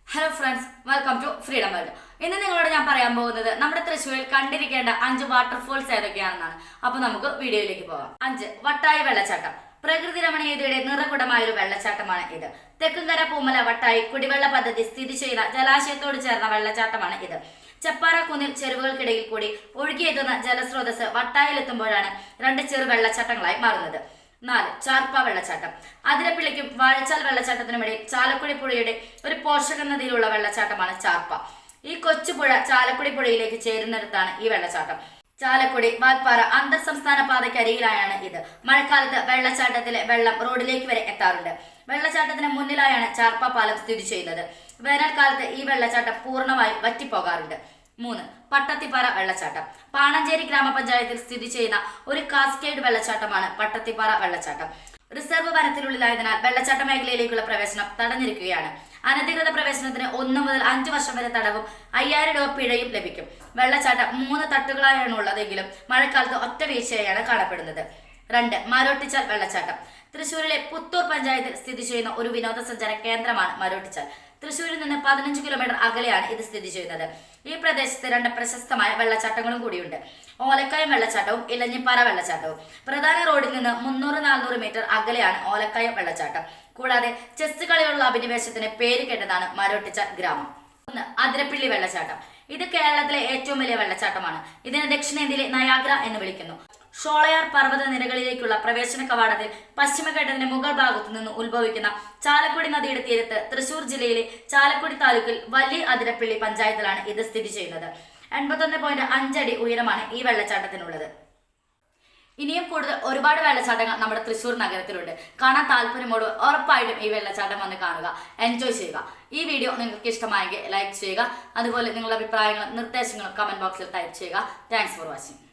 Hello friends, welcome to Freedom World. ഇന്ന് നിങ്ങളോട് ഞാൻ പറയാൻ പോകുന്നത് നമ്മുടെ തൃശ്ശൂരിൽ കണ്ടിരിക്കേണ്ട 5 വാട്ടർഫോൾസ് ഏതൊക്കെയാണെന്നാണ്. അപ്പൊ നമുക്ക് വീഡിയോയിലേക്ക് പോകാം. 5. വട്ടായി വെള്ളച്ചാട്ടം. പ്രകൃതി രമണീയതയുടെ നിറകുടമായ ഒരു വെള്ളച്ചാട്ടമാണ് ഇത്. തെക്കുംകര പൂമല വട്ടായി കുടിവെള്ള പദ്ധതി സ്ഥിതി ചെയ്യുന്ന ജലാശയത്തോട് ചേർന്ന വെള്ളച്ചാട്ടമാണ് ഇത്. ചപ്പാറ കുന്നിൽ ചെരുവുകൾക്കിടയിൽ കൂടി ഒഴുകിയെത്തുന്ന ജലസ്രോതസ് വട്ടായിലെത്തുമ്പോഴാണ് 2 ചെറു വെള്ളച്ചാട്ടങ്ങളായി മാറുന്നത്. 4. ചാർപ്പ വെള്ളച്ചാട്ടം. അതിരപ്പിള്ളിക്കും വാഴച്ചാൽ വെള്ളച്ചാട്ടത്തിനുമിടയിൽ ചാലക്കുടി പുഴയുടെ ഒരു പോഷക നദിയിലുള്ള വെള്ളച്ചാട്ടമാണ് ചാർപ്പ. ഈ കൊച്ചുപുഴ ചാലക്കുടി പുഴയിലേക്ക് ചേരുന്നിടത്താണ് ഈ വെള്ളച്ചാട്ടം. ചാലക്കുടി വാൽപ്പാറ അന്തർ സംസ്ഥാന പാതയ്ക്കരികിലായാണ് ഇത്. മഴക്കാലത്ത് വെള്ളച്ചാട്ടത്തിലെ വെള്ളം റോഡിലേക്ക് വരെ എത്താറുണ്ട്. വെള്ളച്ചാട്ടത്തിന് മുന്നിലായാണ് ചാർപ്പ പാലം സ്ഥിതി ചെയ്യുന്നത്. വേനൽക്കാലത്ത് ഈ വെള്ളച്ചാട്ടം പൂർണ്ണമായി വറ്റിപ്പോകാറുണ്ട്. 3. പട്ടത്തിപ്പാറ വെള്ളച്ചാട്ടം. പാണഞ്ചേരി ഗ്രാമപഞ്ചായത്തിൽ സ്ഥിതി ചെയ്യുന്ന ഒരു കാസ്കേഡ് വെള്ളച്ചാട്ടമാണ് പട്ടത്തിപ്പാറ വെള്ളച്ചാട്ടം. റിസർവ് വനത്തിനുള്ളിലായതിനാൽ വെള്ളച്ചാട്ട മേഖലയിലേക്കുള്ള പ്രവേശനം തടഞ്ഞിരിക്കുകയാണ്. അനധികൃത പ്രവേശനത്തിന് 1 മുതൽ 5 വർഷം വരെ തടവും 5000 രൂപ പിഴയും ലഭിക്കും. വെള്ളച്ചാട്ടം 3 തട്ടുകളായാണ് ഉള്ളതെങ്കിലും മഴക്കാലത്ത് ഒറ്റ വീഴ്ചയായാണ് കാണപ്പെടുന്നത്. 2. മരോട്ടിച്ചാൽ വെള്ളച്ചാട്ടം. തൃശ്ശൂരിലെ പുത്തൂർ പഞ്ചായത്തിൽ സ്ഥിതി ചെയ്യുന്ന ഒരു വിനോദസഞ്ചാര കേന്ദ്രമാണ് മരോട്ടിച്ചാൽ. തൃശ്ശൂരിൽ നിന്ന് 15 കിലോമീറ്റർ അകലെയാണ് ഇത് സ്ഥിതി ചെയ്യുന്നത്. ഈ പ്രദേശത്ത് 2 പ്രശസ്തമായ വെള്ളച്ചാട്ടങ്ങളും കൂടിയുണ്ട്. ഓലക്കയം വെള്ളച്ചാട്ടവും ഇലഞ്ഞിപ്പാറ വെള്ളച്ചാട്ടവും. പ്രധാന റോഡിൽ നിന്ന് 300-400 മീറ്റർ അകലെയാണ് ഓലക്കയം വെള്ളച്ചാട്ടം. കൂടാതെ ചെസ് കളിയുള്ള അഭിനിവേശത്തിന് പേര് കേട്ടതാണ് മരോട്ടിച്ചാൽ ഗ്രാമം. 1. അതിരപ്പിള്ളി വെള്ളച്ചാട്ടം. ഇത് കേരളത്തിലെ ഏറ്റവും വലിയ വെള്ളച്ചാട്ടമാണ്. ഇതിനെ ദക്ഷിണേന്ത്യയിലെ നയാഗ്ര എന്ന് വിളിക്കുന്നു. ഷോളയാർ പർവ്വത നിരകളിലേക്കുള്ള പ്രവേശന കവാടത്തിൽ പശ്ചിമഘട്ടത്തിന്റെ മുകൾ ഭാഗത്തു നിന്ന് ഉത്ഭവിക്കുന്ന ചാലക്കുടി നദിയുടെ തീരത്ത് തൃശൂർ ജില്ലയിലെ ചാലക്കുടി താലൂക്കിൽ വലിയ അതിരപ്പിള്ളി പഞ്ചായത്തിലാണ് ഇത് സ്ഥിതി ചെയ്യുന്നത്. 81.5 അടി ഉയരമാണ് ഈ വെള്ളച്ചാട്ടത്തിനുള്ളത്. ഇനിയും കൂടുതൽ ഒരുപാട് വെള്ളച്ചാട്ടങ്ങൾ നമ്മുടെ തൃശ്ശൂർ നഗരത്തിലുണ്ട്. കാണാൻ താല്പര്യമോട് ഉറപ്പായിട്ടും ഈ വെള്ളച്ചാട്ടം വന്ന് കാണുക, എൻജോയ് ചെയ്യുക. ഈ വീഡിയോ നിങ്ങൾക്ക് ഇഷ്ടമായെങ്കിൽ ലൈക്ക് ചെയ്യുക. അതുപോലെ നിങ്ങളുടെ അഭിപ്രായങ്ങളും നിർദ്ദേശങ്ങളും കമന്റ് ബോക്സിൽ ടൈപ്പ് ചെയ്യുക. Thanks for watching.